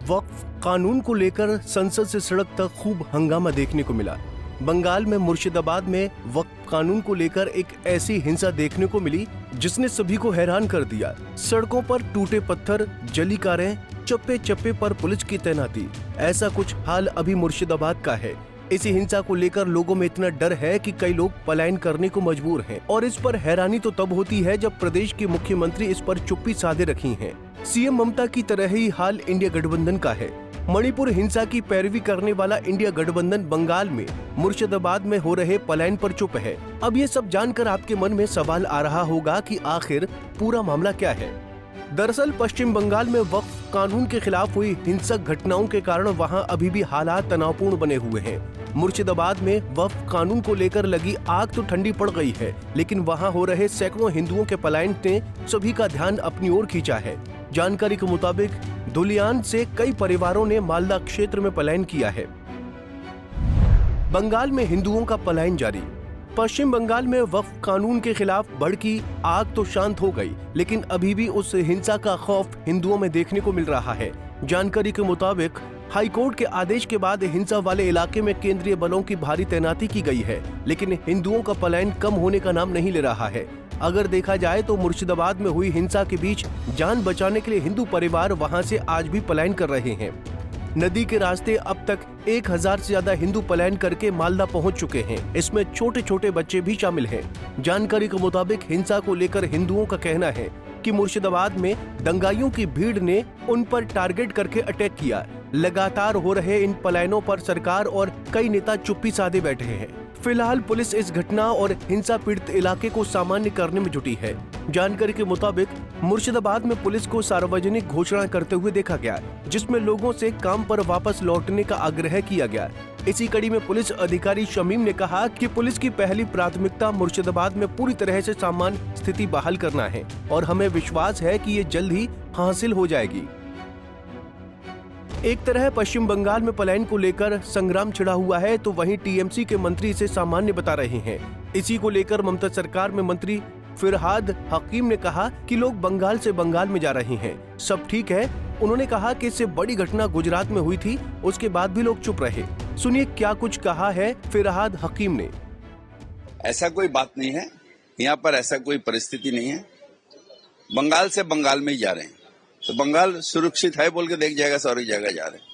वक्फ कानून को लेकर संसद से सड़क तक खूब हंगामा देखने को मिला। बंगाल में मुर्शिदाबाद में वक्फ कानून को लेकर एक ऐसी हिंसा देखने को मिली जिसने सभी को हैरान कर दिया। सड़कों पर टूटे पत्थर, जली कारें, चप्पे चप्पे पर पुलिस की तैनाती, ऐसा कुछ हाल अभी मुर्शिदाबाद का है। इसी हिंसा को लेकर लोगों में इतना डर है कि कई लोग पलायन करने को मजबूर हैं और इस पर हैरानी तो तब होती है जब प्रदेश के मुख्यमंत्री इस पर चुप्पी साधे रखी है। सीएम ममता की तरह ही हाल इंडिया गठबंधन का है। मणिपुर हिंसा की पैरवी करने वाला इंडिया गठबंधन बंगाल में मुर्शिदाबाद में हो रहे पलायन पर चुप है। अब ये सब जानकर आपके मन में सवाल आ रहा होगा कि आखिर पूरा मामला क्या है। दरअसल पश्चिम बंगाल में वक्फ कानून के खिलाफ हुई हिंसक घटनाओं के कारण वहां अभी भी हालात तनावपूर्ण बने हुए हैं। मुर्शिदाबाद में वक्फ कानून को लेकर लगी आग तो ठंडी पड़ गई है, लेकिन वहां हो रहे सैकड़ों हिंदुओं के पलायन ने सभी का ध्यान अपनी ओर खींचा है। जानकारी के मुताबिक धुलियान से कई परिवारों ने मालदा क्षेत्र में पलायन किया है। बंगाल में हिंदुओं का पलायन जारी। पश्चिम बंगाल में वक्फ कानून के खिलाफ भड़की आग तो शांत हो गई, लेकिन अभी भी उस हिंसा का खौफ हिंदुओं में देखने को मिल रहा है। जानकारी के मुताबिक हाईकोर्ट के आदेश के बाद हिंसा वाले इलाके में केंद्रीय बलों की भारी तैनाती की गई है, लेकिन हिंदुओं का पलायन कम होने का नाम नहीं ले रहा है। अगर देखा जाए तो मुर्शिदाबाद में हुई हिंसा के बीच जान बचाने के लिए हिंदू परिवार वहां से आज भी पलायन कर रहे हैं। नदी के रास्ते अब तक 1000 से ज्यादा हिंदू पलायन करके मालदा पहुंच चुके हैं। इसमें छोटे छोटे बच्चे भी शामिल हैं। जानकारी के मुताबिक हिंसा को लेकर हिंदुओं का कहना है कि मुर्शिदाबाद में दंगाइयों की भीड़ ने उन पर टारगेट करके अटैक किया। लगातार हो रहे इन पलायनों पर सरकार और कई नेता चुप्पी साधे बैठे हैं। फिलहाल पुलिस इस घटना और हिंसा पीड़ित इलाके को सामान्य करने में जुटी है। जानकारी के मुताबिक मुर्शिदाबाद में पुलिस को सार्वजनिक घोषणा करते हुए देखा गया, जिसमें लोगों से काम पर वापस लौटने का आग्रह किया गया। इसी कड़ी में पुलिस अधिकारी शमीम ने कहा कि पुलिस की पहली प्राथमिकता मुर्शिदाबाद में पूरी तरह से सामान्य स्थिति बहाल करना है और हमें विश्वास है कि ये जल्द ही हासिल हो जाएगी। एक तरह पश्चिम बंगाल में पलायन को लेकर संग्राम छिड़ा हुआ है, तो वहीं टीएमसी के मंत्री इसे सामान्य बता रहे हैं। इसी को लेकर ममता सरकार में मंत्री फिरहाद हकीम ने कहा कि लोग बंगाल से बंगाल में जा रहे हैं, सब ठीक है। उन्होंने कहा कि इससे बड़ी घटना गुजरात में हुई थी, उसके बाद भी लोग चुप रहे। सुनिए क्या कुछ कहा है फिरहाद हकीम ने। ऐसा कोई बात नहीं है, यहाँ पर ऐसा कोई परिस्थिति नहीं है। बंगाल से बंगाल में ही जा रहे हैं, तो बंगाल सुरक्षित है बोल के देख जाएगा, सारी जगह जा रहे हैं,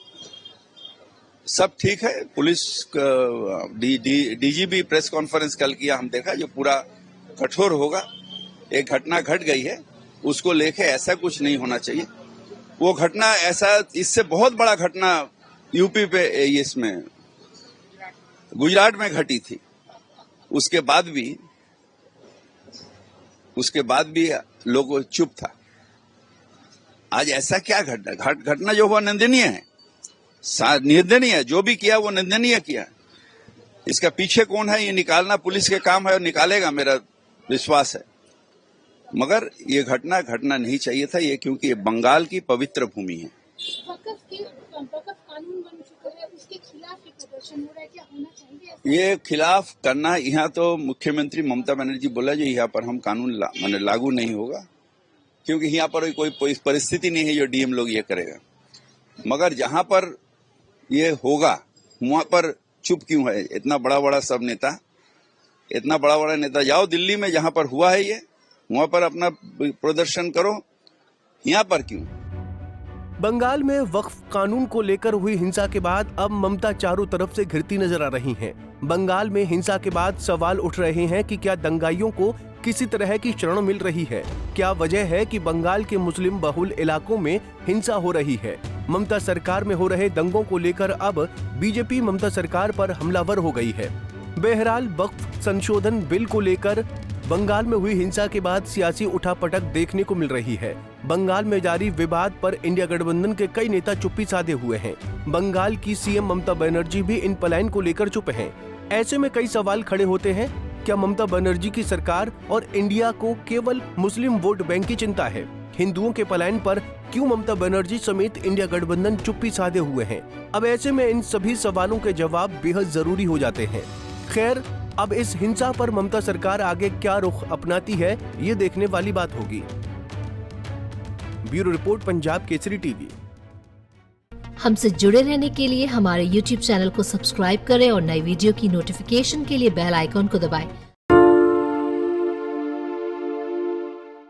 सब ठीक है। पुलिस डीजीपी प्रेस कॉन्फ्रेंस कल किया, हम देखा, जो पूरा कठोर होगा। एक घटना घट गई है, उसको लेके ऐसा कुछ नहीं होना चाहिए। वो घटना ऐसा, इससे बहुत बड़ा घटना यूपी पे इसमें गुजरात में घटी थी, उसके बाद भी लोग चुप था। आज ऐसा क्या घटना जो हुआ निंदनीय है, निंदनीय है। जो भी किया वो निंदनीय किया। इसका पीछे कौन है ये निकालना पुलिस के काम है और निकालेगा, मेरा विश्वास है। मगर ये घटना नहीं चाहिए था ये, क्योंकि ये बंगाल की पवित्र भूमि है। ये खिलाफ करना, यहाँ तो मुख्यमंत्री ममता बनर्जी बोला जो यहाँ पर हम कानून लागू नहीं होगा, क्योंकि यहाँ पर कोई परिस्थिति नहीं है जो डीएम लोग ये करेगा। मगर जहां पर ये होगा वहां पर चुप क्यों है? इतना बड़ा सब नेता, इतना बड़ा नेता, जाओ दिल्ली में जहां पर हुआ है ये, वहां पर अपना प्रदर्शन करो, यहाँ पर क्यों? बंगाल में वक्फ कानून को लेकर हुई हिंसा के बाद अब ममता चारों तरफ से घिरती नजर आ रही हैं। बंगाल में हिंसा के बाद सवाल उठ रहे हैं कि क्या दंगाइयों को किसी तरह की शरण मिल रही है? क्या वजह है कि बंगाल के मुस्लिम बहुल इलाकों में हिंसा हो रही है? ममता सरकार में हो रहे दंगों को लेकर अब बीजेपी ममता सरकार पर हमलावर हो गई है। बहरहाल वक्फ संशोधन बिल को लेकर बंगाल में हुई हिंसा के बाद सियासी उठापटक देखने को मिल रही है। बंगाल में जारी विवाद पर इंडिया गठबंधन के कई नेता चुप्पी साधे हुए हैं। बंगाल की सीएम ममता बनर्जी भी इन पलायन को लेकर चुप हैं। ऐसे में कई सवाल खड़े होते हैं, क्या ममता बनर्जी की सरकार और इंडिया को केवल मुस्लिम वोट बैंक की चिंता है? हिंदुओं के पलायन पर क्यों ममता बनर्जी समेत इंडिया गठबंधन चुप्पी साधे हुए हैं? अब ऐसे में इन सभी सवालों के जवाब बेहद जरूरी हो जाते हैं। खैर, अब इस हिंसा पर ममता सरकार आगे क्या रुख अपनाती है, ये देखने वाली बात होगी। Bureau report, Punjab Kesari TV. हमसे जुड़े रहने के लिए हमारे YouTube चैनल को सब्सक्राइब करें और नई वीडियो की नोटिफिकेशन के लिए बेल आइकॉन को दबाएं।